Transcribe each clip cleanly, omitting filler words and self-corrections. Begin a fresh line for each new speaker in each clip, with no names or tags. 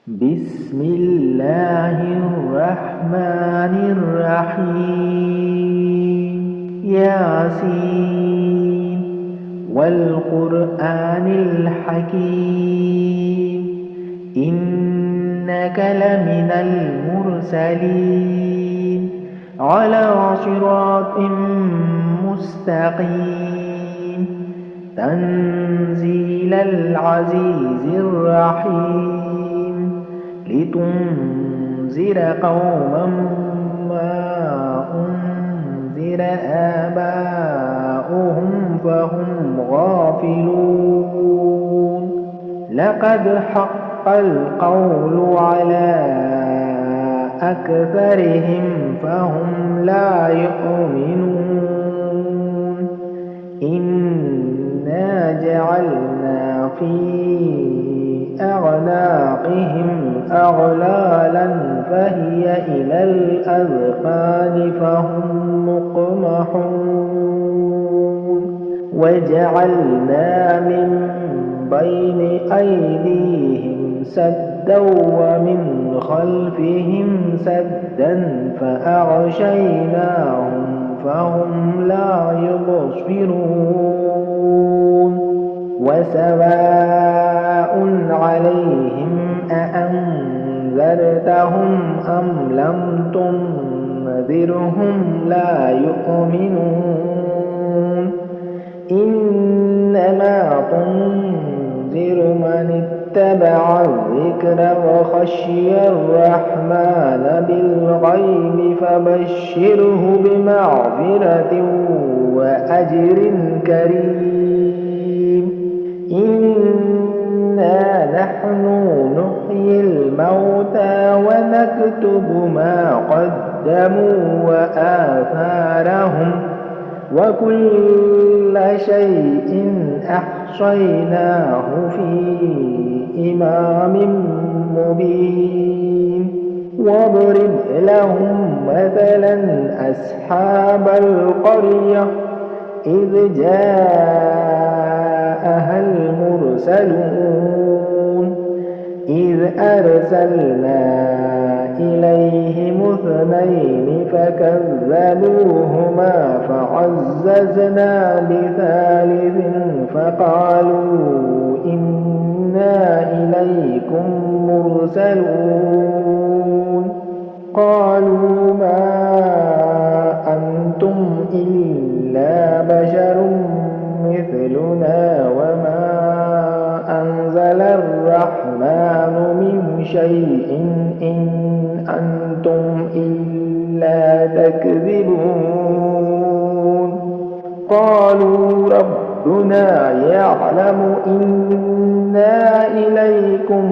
بسم الله الرحمن الرحيم. ياسين والقرآن الحكيم، إنك لمن المرسلين على صراط مستقيم، تنزيل العزيز الرحيم، لتنذر قوما ما أنذر آباؤهم فهم غافلون. لقد حق القول على أكثرهم فهم لا يؤمنون. إنا جعلنا في أعناقهم أغلالا فهي إلى الأذقان فهم مقمحون. وجعلنا من بين أيديهم سدا ومن خلفهم سدا فأغشيناهم فهم لا يبصرون. وسواء عليهم أأنذرتهم أم لم تنذرهم لا يؤمنون. إنما تنذر من اتبع الذكر وخشي الرحمن بالغيب فبشره بمغفرة وأجر كريم. إنا نحن نحيي الموتى ونكتب ما قدموا وآثارهم وكل شيء أحصيناه في إمام مبين. واضرب لهم مثلا أصحاب القرية إذ جاءها المرسلون إذ أرسلنا إليهم اثنين فكذبوهما فعززنا بثالث فقالوا إنا إليكم مرسلون. قالوا ما أنتم إلا بشر مثلنا وما أنزل الرحمن من شيء إن أنتم إلا تكذبون. قالوا ربنا يعلم إنا إليكم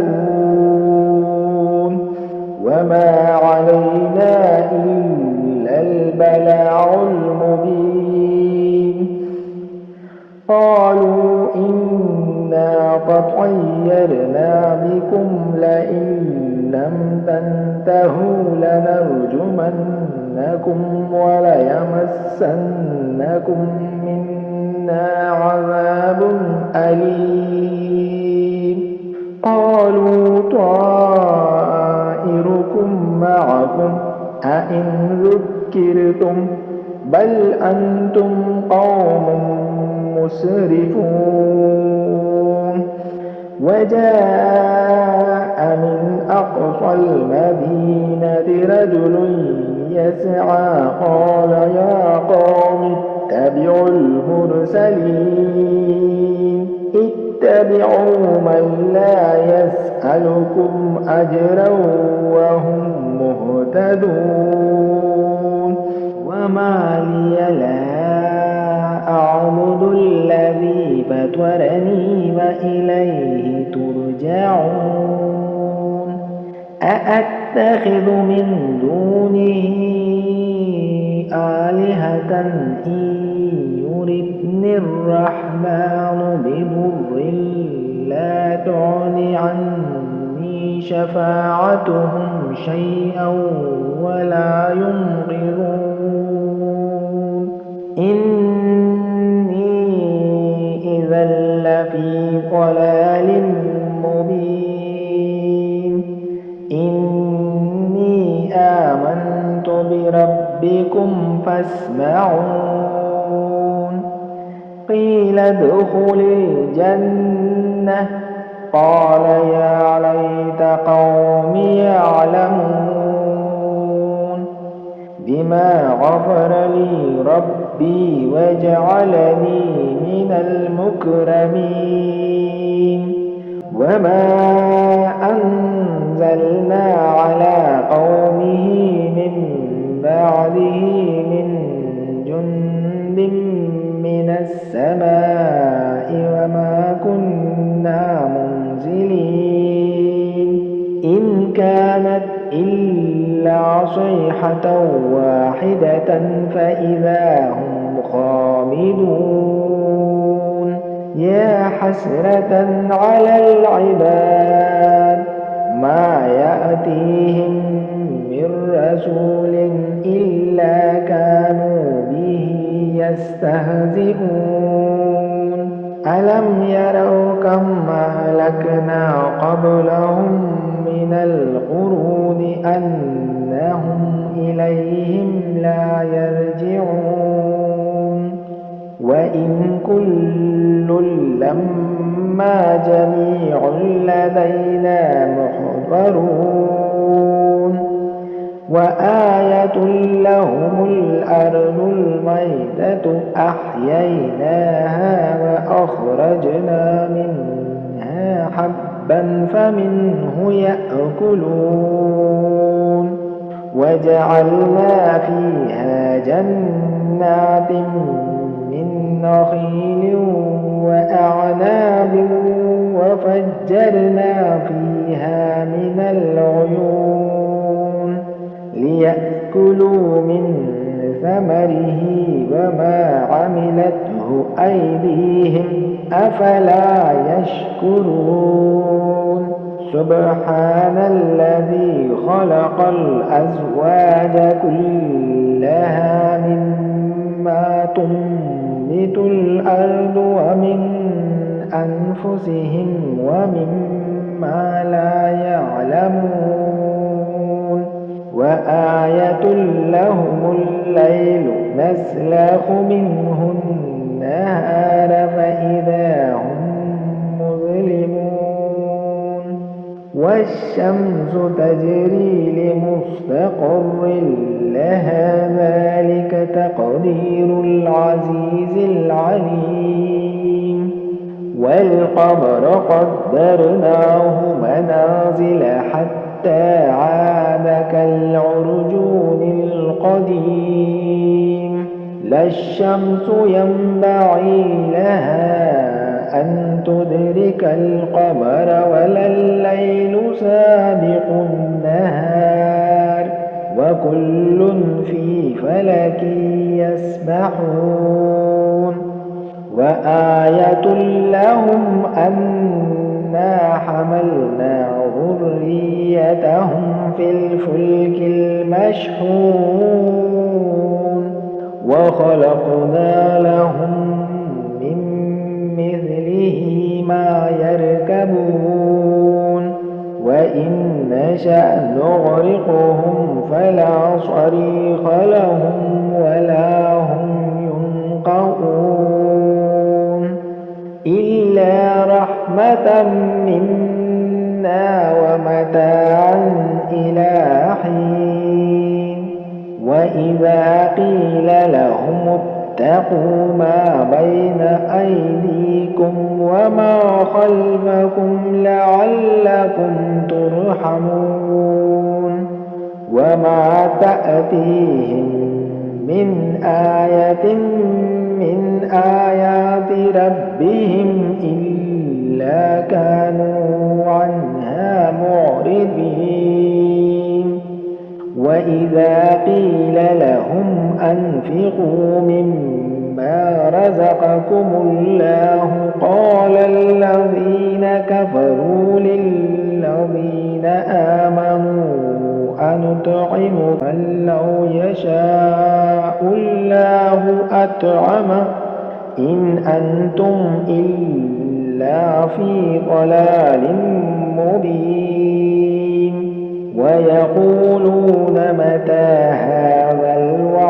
لمرسلون وما علينا إلا البلاغ المبين. قالوا إنا تطيرنا بكم لئن لم تنتهوا لنرجمنكم وليمسنكم منا عذاب أليم. قالوا طائركم معكم أئن ذكرتم بل أنتم قوم مسرفون. وجاء من أقصى المدينة رجل يسعى قال يا قوم اتبعوا المرسلين اتبعوا من لا يسألكم أجرا وهم مهتدون. وما لي لا أعبد الذي فطرني وإليه ترجعون. أأتخذ من دونه آلهة إن يردني الرحمن بضر لا تغن عني شفاعتهم شيئا ولا ينقذون. إني إذا لفي ضلال مبين. ربكم فاسمعون قيل ادخل الجنة قال يا ليت قومي يعلمون بما غفر لي ربي وجعلني من المكرمين وما أنزلنا على قومه من بعده من جند من السماء وما كنا منزلين إن كانت إلا صيحة واحدة فإذا هم خامدون يا حسرة على العباد ما يأتيهم من رسول إلا كانوا به يستهزئون ألم يروا كم أهلكنا قبلهم من القرون أنهم إليهم لا يرجعون وإن كل لما جميع لدينا محضرون وآية لهم الأرض الميتة أحييناها وأخرجنا منها حبا فمنه يأكلون وجعلنا فيها جنات من نخيل وأعناب وفجرنا فيها من العيون ليأكلوا من ثمره وما عملته أيديهم أفلا يشكرون سبحان الذي خلق الأزواج كلها مما تنبت الأرض ومن أنفسهم ومما لا يعلمون وآية لهم الليل نسلخ منه النهار فإذا هم مظلمون والشمس تجري لمستقر لها ذلك تقدير العزيز العليم والقمر قدرناه منازل حتى عاد كالعرجون القديم لا الشمس ينبغي لها أن تدرك القمر ولا الليل سابق النهار وكل في فلك يسبحون وآية لهم أنا حملنا ذريتهم في الفلك المشحون وخلقنا لهم من مثله ما يركبون وإن نشأ نغرقهم فلا صريخ لهم ولا هم ينقذون إلا رحمة منا ومتاعا إلى حين وإذا قيل لهم اتقوا ما بين أيديكم وما خلفكم لعلكم ترحمون وما تأتيهم من آية من آيات ربهم إلا كانوا عنها معرضين وإذا قيل لهم أنفقوا مما رزقكم الله قال الذين كفروا للذين آمنوا أنطعم من لو يشاء الله أطعمه إن أنتم إلا في ضلال مبين ويقولون متى هذا الوعد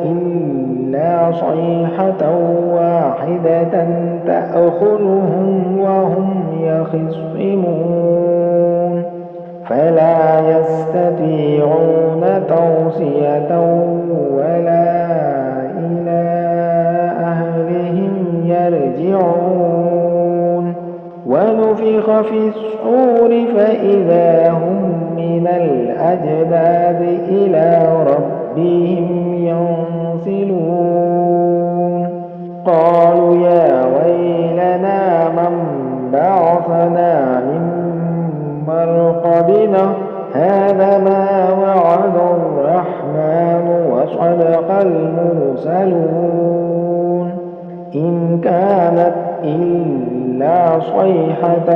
إلا صيحة واحدة تأخذهم وهم يخصمون فلا يستطيعون توصية ولا إلى أهلهم يرجعون ونفخ في الصور فإذا هم من الأجداث إلى ربهم ينسلون قالوا يا ويلنا من بعثنا من مرقدنا هذا ما وعد الرحمن وصدق المرسلون إن كانت إلا صيحة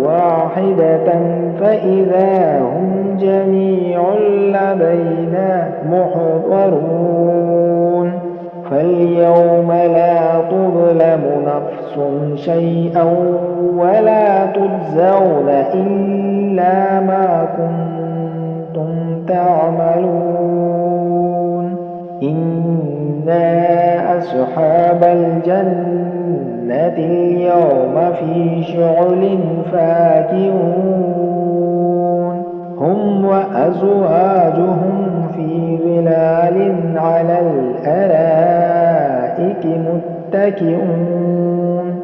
واحدة فإذا هم جميع لدينا محضرون فاليوم لا تظلم نفس شيئا ولا تجزون إلا ما كنتم تعملون إنا أصحاب الجنة اليوم في شغل فاكهون هم وأزواجهم في ظلال على الأرائك متكئون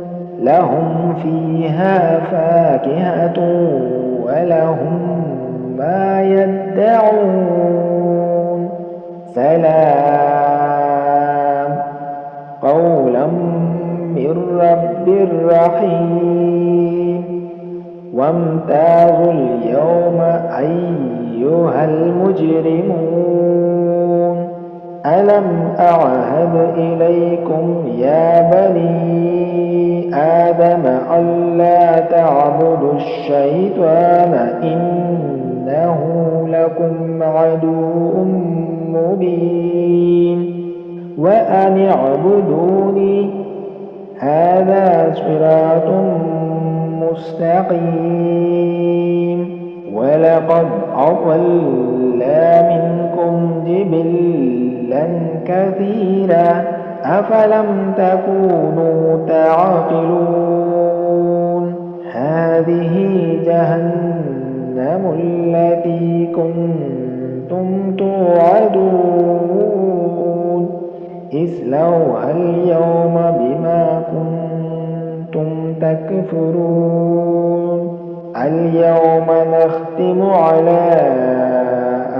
لهم فيها فاكهة ولهم ما يدعون سلام قولا من رب رحيم وامتازوا اليوم أيها المجرمون ألم أعهد إليكم يا بني آدم ألا تعبدوا الشيطان إنه لكم عدو مبين وأن اعبدوني هذا صراط مستقيم ولقد أضل منكم جبلا كثيرا أفلم تكونوا تعقلون هذه جهنم التي كنتم توعدون اصلوها اليوم بما كنتم تكفرون اليوم نختم على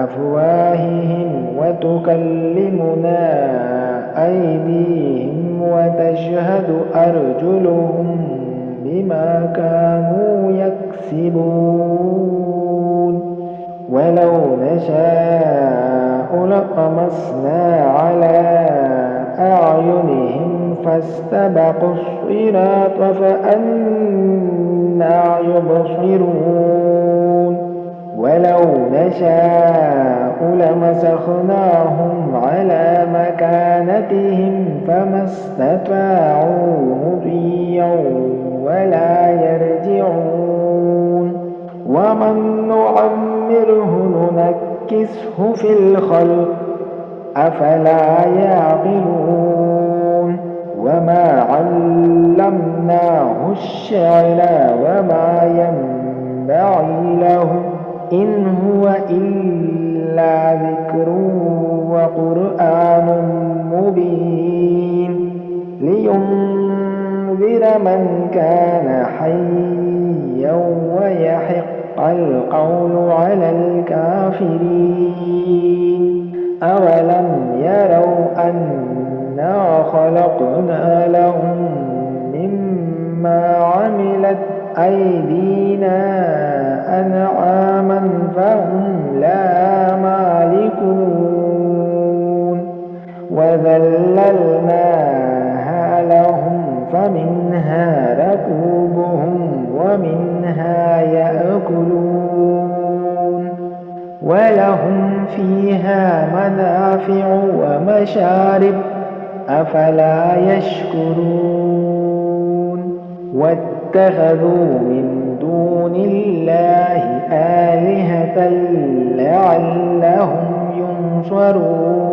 أفواههم وتكلمنا أيديهم وتشهد أرجلهم بما كانوا يكسبون ولو نشاء لطمسنا على أعينهم فاستبقوا الصراط فأنى يبصرون ولو نشاء لمسخناهم على مكانتهم فما استطاعوا مضيا ولا يرجعون ومن نعمره ننكسه في الخلق أفلا يعقلون وما علمناه الشعر وما ينبغي له إن هو إلا ذكر وقرآن مبين لينذر من كان حيا ويحق القول على الكافرين أولم يروا أنا خلقنا لهم مما عملت أيدينا أنعاما فهم لها مالكون وذللناها لهم فمنها ركوبهم ومنها يأكلون ولهم فيها منافع ومشارب أفلا يشكرون واتخذوا من دون الله آلهة لعلهم ينصرون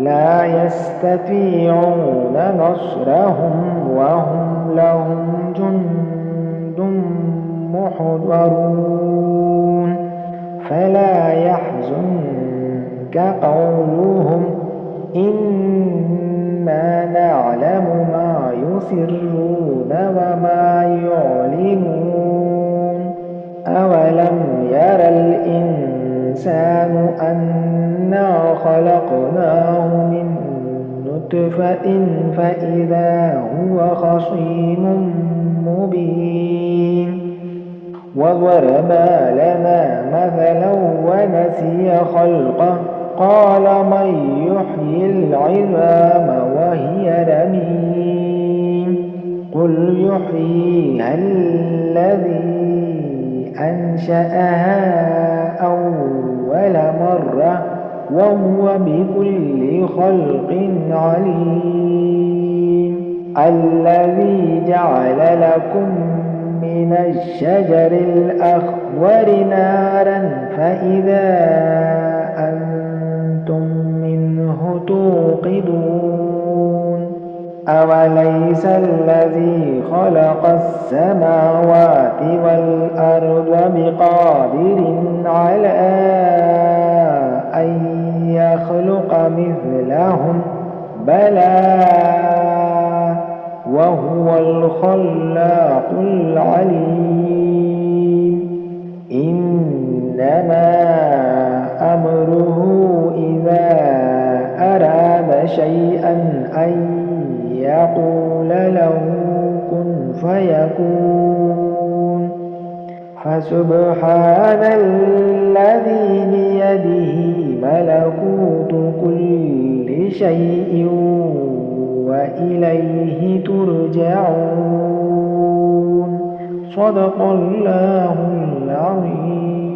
لا يستطيعون نصرهم وهم لهم جند محضرون فلا يحزنك قولهم إنا نعلم ما يسرون وما يعلنون أولم ير الإنسان أنا خلقناه من نطفة فإذا هو خصيم مبين وضرب لنا مثلا ونسي خلقه قال من يحيي العظام وهي رميم قل يحييها الذي أنشأها أول مرة وهو بكل خلق عليم الذي جعل لكم من الشجر الأخضر نارا فإذا أنتم منه توقدون أوليس الذي خلق السماوات والأرض بقادر على أن يخلق مثلهم بلى وهو الخلاق العليم إنما أمره إذا أراد شيئا أن يقول له كن فيكون فسبحان الذي بيده ملكوت كل شيء وإليه ترجعون صدق الله العظيم.